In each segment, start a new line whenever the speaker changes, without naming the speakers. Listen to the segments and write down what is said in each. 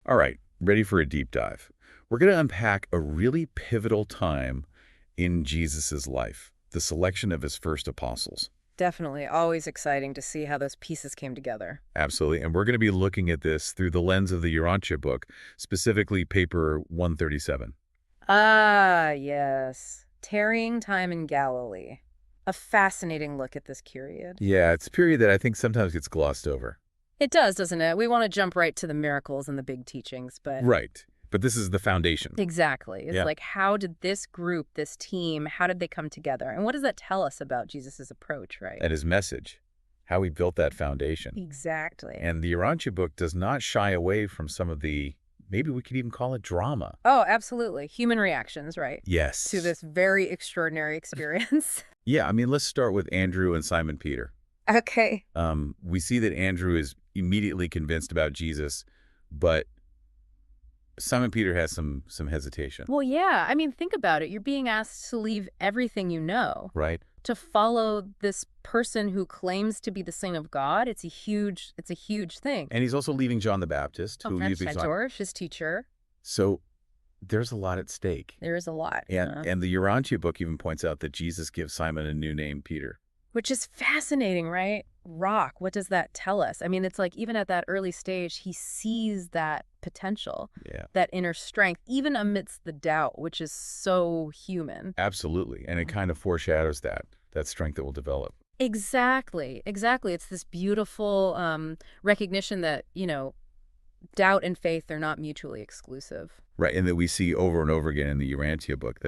All right, ready for a deep dive. We're going to unpack a really pivotal time in Jesus' life, the selection of his first apostles.
Definitely. Always exciting to see how those pieces came together.
Absolutely. And we're going to be looking at this through the lens of the Urantia book, specifically paper 137.
Ah, yes. Tarrying time in Galilee. A fascinating look at this period.
Yeah, it's a period that I think sometimes gets glossed over.
It does, doesn't it? We want to jump right to the miracles and the big teachings, but...
Right. But this is the foundation.
Exactly. It's
Yeah.
like, how did this group, this team, how did they come together? And what does that tell us about Jesus's approach, right?
And his message, how he built that foundation.
Exactly.
And the Urantia book does not shy away from some of the, maybe we could even call it drama.
Oh, absolutely. Human reactions, right?
Yes.
To this very extraordinary experience.
Yeah, I mean, let's start with Andrew and Simon Peter.
Okay.
We see that Andrew is immediately convinced about Jesus, but Simon Peter has some hesitation.
Well, yeah. I mean, think about it. You're being asked to leave everything you know
Right?
to follow this person who claims to be the Son of God. It's a huge thing.
And he's also leaving John the Baptist, who
French
usually
mentor, his teacher.
So there's a lot at stake.
There is a lot.
And the Urantia book even points out that Jesus gives Simon a new name, Peter.
Which is fascinating, right? Rock, what does that tell us? I mean, it's like even at that early stage, he sees that potential, that inner strength, even amidst the doubt, which is so human.
Absolutely. And it kind of foreshadows that strength that will develop.
Exactly. It's this beautiful recognition that, doubt and faith are not mutually exclusive.
Right. And that we see over and over again in the Urantia book,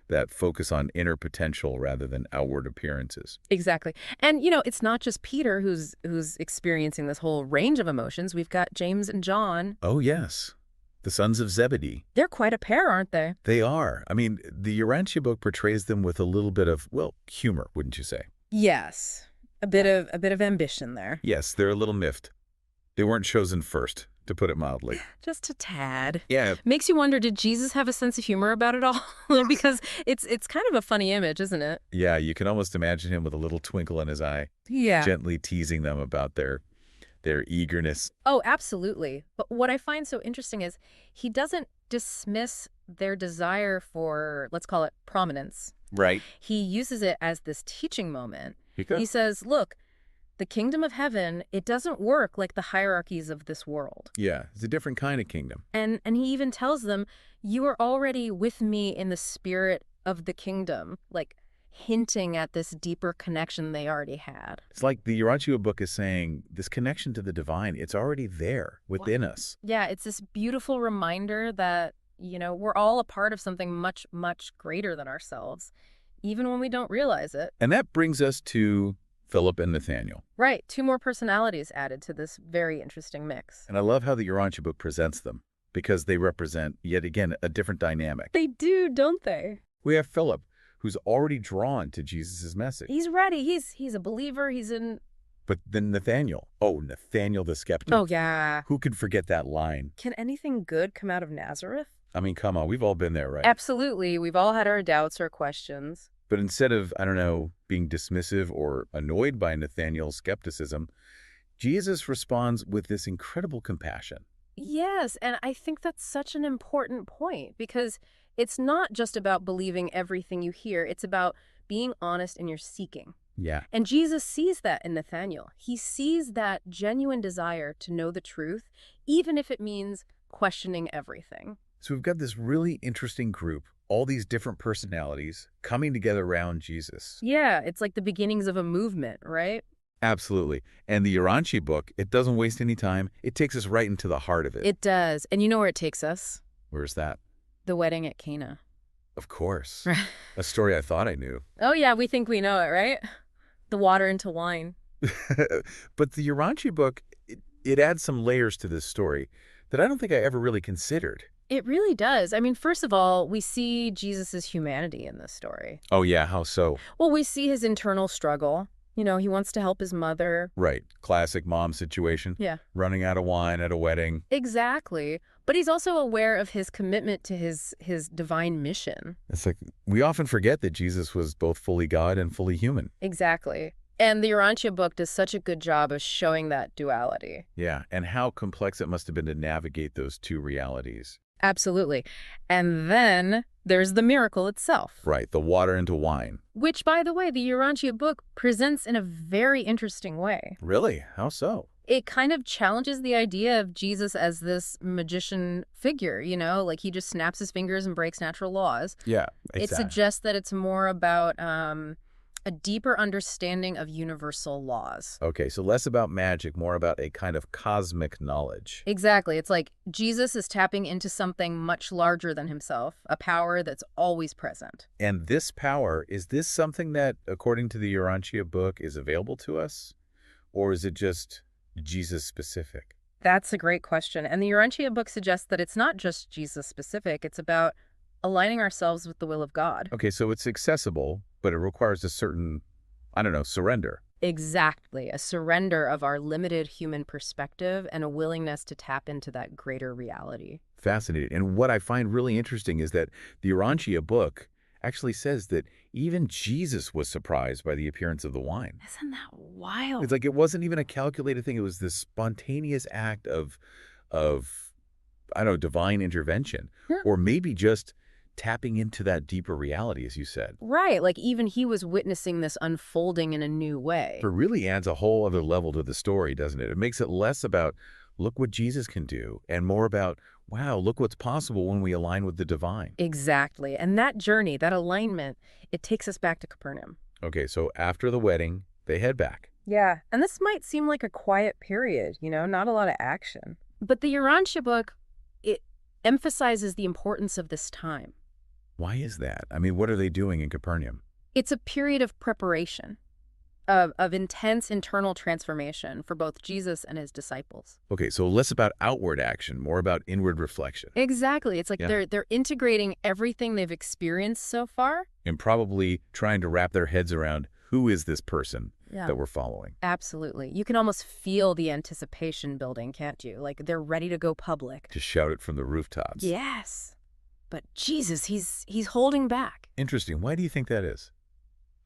that focus on inner potential rather than outward appearances.
Exactly. And, it's not just Peter who's experiencing this whole range of emotions. We've got James and John.
Oh, yes. The sons of Zebedee.
They're quite a pair, aren't they?
They are. I mean, the Urantia book portrays them with a little bit of, well, humor, wouldn't you say?
Yes. A bit of ambition there.
Yes, they're a little miffed. They weren't chosen first, to put it mildly.
Just a tad.
Yeah.
Makes you wonder, did Jesus have a sense of humor about it all? Because it's kind of a funny image, isn't it?
Yeah, you can almost imagine him with a little twinkle in his eye.
Yeah.
Gently teasing them about their eagerness.
Oh, absolutely. But what I find so interesting is he doesn't dismiss their desire for, let's call it, prominence.
Right.
He uses it as this teaching moment.
He
says, look, the kingdom of heaven, it doesn't work like the hierarchies of this world.
Yeah, it's a different kind of kingdom.
And he even tells them, you are already with me in the spirit of the kingdom, like hinting at this deeper connection they already had.
It's like the Urantia book is saying this connection to the divine, it's already there within us.
Yeah, it's this beautiful reminder that, we're all a part of something much, much greater than ourselves, even when we don't realize it.
And that brings us to Philip and Nathaniel.
Right. 2 more personalities added to this very interesting mix.
And I love how the Urantia book presents them because they represent, yet again, a different dynamic.
They do, don't they?
We have Philip, who's already drawn to Jesus' message.
He's ready. He's a believer. He's in...
But then Nathaniel. Oh, Nathaniel the skeptic.
Oh, yeah.
Who could forget that line?
Can anything good come out of Nazareth?
I mean, come on. We've all been there, right?
Absolutely. We've all had our doubts or questions.
But instead of, being dismissive or annoyed by Nathaniel's skepticism, Jesus responds with this incredible compassion.
Yes, and I think that's such an important point because it's not just about believing everything you hear. It's about being honest in your seeking.
Yeah.
And Jesus sees that in Nathaniel. He sees that genuine desire to know the truth, even if it means questioning everything.
So we've got this really interesting group, all these different personalities coming together around Jesus.
Yeah, it's like the beginnings of a movement, right?
Absolutely. And the Urantia book, it doesn't waste any time. It takes us right into the heart of it.
It does. And you know where it takes us?
Where's that?
The wedding at Cana.
Of course. A story I thought I knew.
Oh, yeah, we think we know it, right? The water into wine.
But the Urantia book, it adds some layers to this story that I don't think I ever really considered.
It really does. I mean, first of all, we see Jesus's humanity in this story.
Oh, yeah. How so?
Well, we see his internal struggle. He wants to help his mother.
Right. Classic mom situation.
Yeah.
Running out of wine at a wedding.
Exactly. But he's also aware of his commitment to his divine mission.
It's like we often forget that Jesus was both fully God and fully human.
Exactly. And the Urantia book does such a good job of showing that duality.
Yeah, and how complex it must have been to navigate those two realities.
Absolutely. And then there's the miracle itself.
Right, the water into wine.
Which, by the way, the Urantia book presents in a very interesting way.
Really? How so?
It kind of challenges the idea of Jesus as this magician figure, like he just snaps his fingers and breaks natural laws.
Yeah,
It suggests that it's more about a deeper understanding of universal laws.
Okay, so less about magic, more about a kind of cosmic knowledge.
Exactly. It's like Jesus is tapping into something much larger than himself, a power that's always present.
And this power, is this something that, according to the Urantia book, is available to us? Or is it just Jesus-specific?
That's a great question. And the Urantia book suggests that it's not just Jesus-specific. It's about aligning ourselves with the will of God.
Okay, so it's accessible, but it requires a certain, surrender.
Exactly. A surrender of our limited human perspective and a willingness to tap into that greater reality.
Fascinating. And what I find really interesting is that the Urantia book actually says that even Jesus was surprised by the appearance of the wine.
Isn't that wild?
It's like it wasn't even a calculated thing. It was this spontaneous act of divine intervention.
Yeah.
Or maybe just tapping into that deeper reality, as you said.
Right. Like even he was witnessing this unfolding in a new way.
It really adds a whole other level to the story, doesn't it? It makes it less about, look what Jesus can do, and more about, wow, look what's possible when we align with the divine.
Exactly. And that journey, that alignment, it takes us back to Capernaum.
Okay, so after the wedding, they head back.
Yeah. And this might seem like a quiet period, not a lot of action. But the Urantia book, it emphasizes the importance of this time.
Why is that? I mean, what are they doing in Capernaum?
It's a period of preparation, of intense internal transformation for both Jesus and his disciples.
Okay, so less about outward action, more about inward reflection.
Exactly. It's like they're integrating everything they've experienced so far.
And probably trying to wrap their heads around, who is this person that we're following?
Absolutely. You can almost feel the anticipation building, can't you? Like they're ready to go public.
To shout it from the rooftops.
Yes. But Jesus, he's holding back.
Interesting. Why do you think that is?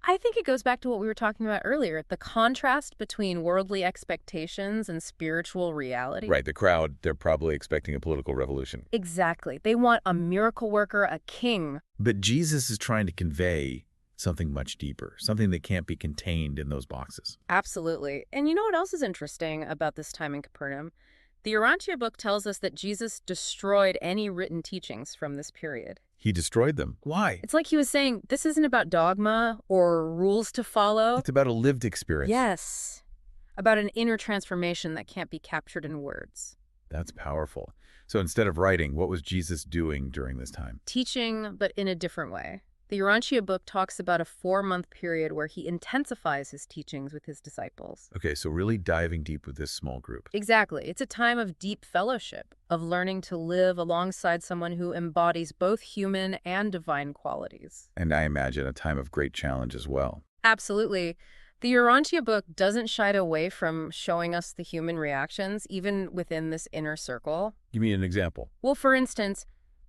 I think it goes back to what we were talking about earlier, the contrast between worldly expectations and spiritual reality.
Right. The crowd, they're probably expecting a political revolution.
Exactly. They want a miracle worker, a king.
But Jesus is trying to convey something much deeper, something that can't be contained in those boxes.
Absolutely. And you know what else is interesting about this time in Capernaum? The Urantia book tells us that Jesus destroyed any written teachings from this period.
He destroyed them. Why?
It's like he was saying, this isn't about dogma or rules to follow.
It's about a lived experience.
Yes. About an inner transformation that can't be captured in words.
That's powerful. So instead of writing, what was Jesus doing during this time?
Teaching, but in a different way. The Urantia book talks about a 4-month period where he intensifies his teachings with his disciples.
Okay, so really diving deep with this small group.
Exactly. It's a time of deep fellowship, of learning to live alongside someone who embodies both human and divine qualities.
And I imagine a time of great challenge as well.
Absolutely. The Urantia book doesn't shy away from showing us the human reactions, even within this inner circle.
Give me an example.
Well, for instance,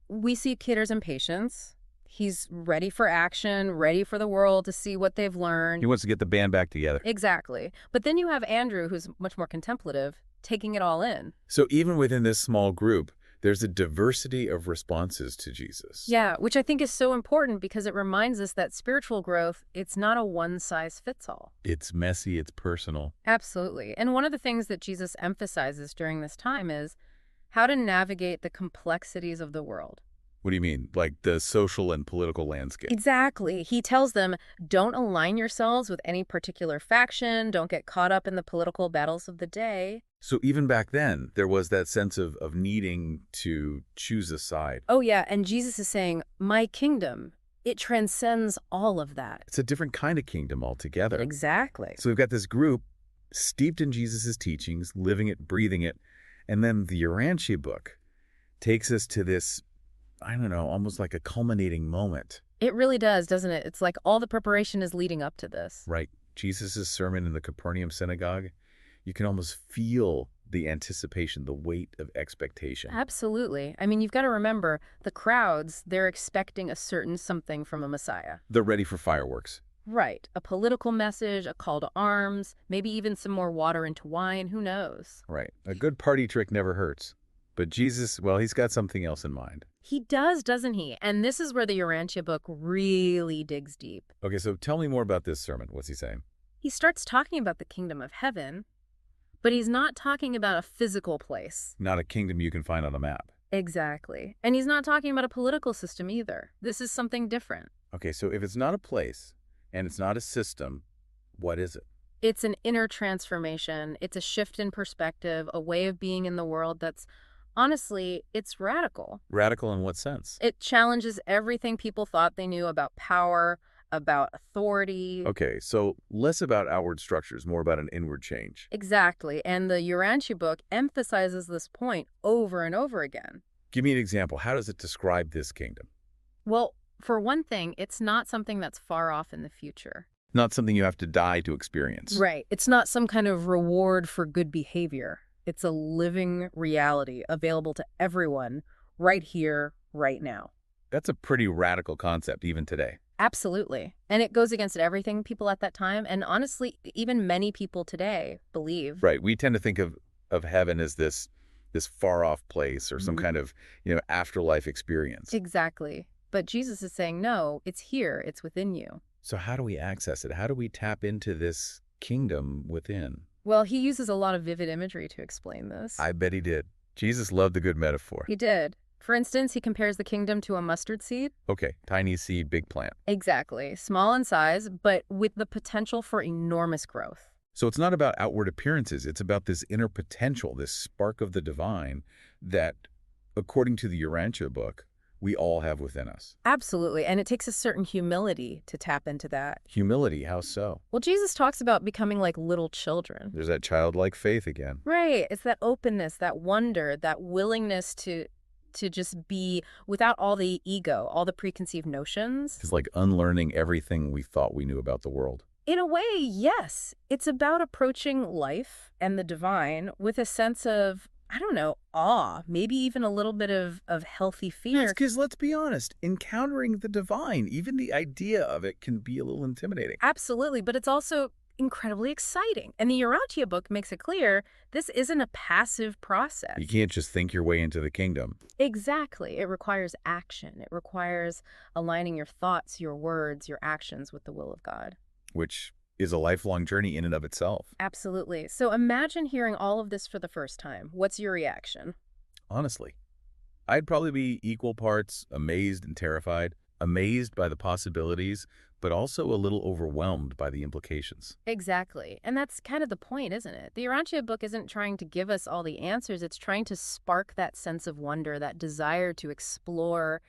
we see Kidder's impatience. He's ready for action, ready for the world to see what they've learned.
He wants to get the band back together.
Exactly. But then you have Andrew, who's much more contemplative, taking it all in.
So even within this small group, there's a diversity of responses to Jesus.
Yeah, which I think is so important because it reminds us that spiritual growth, it's not a one-size-fits-all.
It's messy, it's personal.
Absolutely. And one of the things that Jesus emphasizes during this time is how to navigate the complexities of the world.
What do you mean? Like the social and political landscape?
Exactly. He tells them, don't align yourselves with any particular faction. Don't get caught up in the political battles of the day.
So even back then, there was that sense of needing to choose a side.
Oh, yeah. And Jesus is saying, my kingdom, it transcends all of that.
It's a different kind of kingdom altogether.
Exactly.
So we've got this group steeped in Jesus' teachings, living it, breathing it. And then the Urantia book takes us to this, I don't know, almost like a culminating moment.
It really does, doesn't it? It's like all the preparation is leading up to this.
Right. Jesus' sermon in the Capernaum synagogue, you can almost feel the anticipation, the weight of expectation.
Absolutely. I mean, you've got to remember, the crowds, they're expecting a certain something from a Messiah.
They're ready for fireworks.
Right. A political message, a call to arms, maybe even some more water into wine, who knows?
Right. A good party trick never hurts. But Jesus, well, he's got something else in mind.
He does, doesn't he? And this is where the Urantia book really digs deep.
Okay, so tell me more about this sermon. What's he saying?
He starts talking about the kingdom of heaven, but he's not talking about a physical place.
Not a kingdom you can find on a map.
Exactly. And he's not talking about a political system either. This is something different.
Okay, so if it's not a place and it's not a system, what is it?
It's an inner transformation. It's a shift in perspective, a way of being in the world that's, honestly, it's radical.
Radical in what sense?
It challenges everything people thought they knew about power, about authority.
Okay, so less about outward structures, more about an inward change.
Exactly. And the Urantia book emphasizes this point over and over again.
Give me an example. How does it describe this kingdom?
Well, for one thing, it's not something that's far off in the future.
Not something you have to die to experience.
Right. It's not some kind of reward for good behavior. It's a living reality available to everyone right here, right now.
That's a pretty radical concept even today.
Absolutely. And it goes against everything people at that time, and honestly, even many people today believe.
Right. We tend to think of heaven as this far-off place or some kind of, afterlife experience.
Exactly. But Jesus is saying, no, it's here. It's within you.
So how do we access it? How do we tap into this kingdom within?
Well, he uses a lot of vivid imagery to explain this.
I bet he did. Jesus loved a good metaphor.
He did. For instance, he compares the kingdom to a mustard seed.
Okay, tiny seed, big plant.
Exactly. Small in size, but with the potential for enormous growth.
So it's not about outward appearances. It's about this inner potential, this spark of the divine that, according to the Urantia book, we all have within us.
Absolutely. And it takes a certain humility to tap into that.
Humility, how so?
Well, Jesus talks about becoming like little children.
There's that childlike faith again.
Right. It's that openness, that wonder, that willingness to just be without all the ego, all the preconceived notions.
It's like unlearning everything we thought we knew about the world.
In a way, yes. It's about approaching life and the divine with a sense of, I don't know, awe, maybe even a little bit of healthy fear.
Yes, because let's be honest, encountering the divine, even the idea of it can be a little intimidating.
Absolutely, but it's also incredibly exciting. And the Urantia book makes it clear this isn't a passive process.
You can't just think your way into the kingdom.
Exactly. It requires action. It requires aligning your thoughts, your words, your actions with the will of God.
Which is a lifelong journey in and of itself.
Absolutely. So imagine hearing all of this for the first time. What's your reaction?
Honestly, I'd probably be equal parts amazed and terrified. Amazed by the possibilities, but also a little overwhelmed by the implications.
Exactly. And that's kind of the point, isn't it? The Urantia book isn't trying to give us all the answers. It's trying to spark that sense of wonder, that desire to explore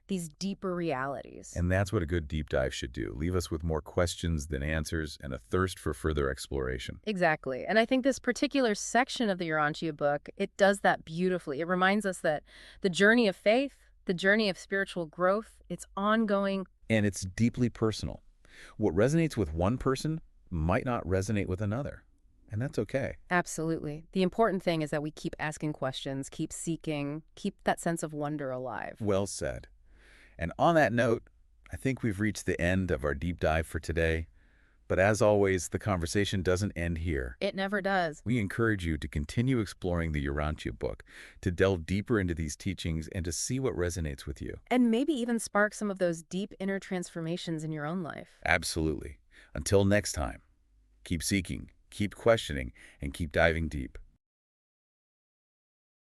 these deeper realities.
And that's what a good deep dive should do. Leave us with more questions than answers and a thirst for further exploration.
Exactly. And I think this particular section of the Urantia book, it does that beautifully. It reminds us that the journey of faith, the journey of spiritual growth, it's ongoing.
And it's deeply personal. What resonates with one person might not resonate with another. And that's okay.
Absolutely. The important thing is that we keep asking questions, keep seeking, keep that sense of wonder alive.
Well said. And on that note, I think we've reached the end of our deep dive for today. But as always, the conversation doesn't end here.
It never does.
We encourage you to continue exploring the Urantia book, to delve deeper into these teachings and to see what resonates with you.
And maybe even spark some of those deep inner transformations in your own life.
Absolutely. Until next time, keep seeking, keep questioning, and keep diving deep.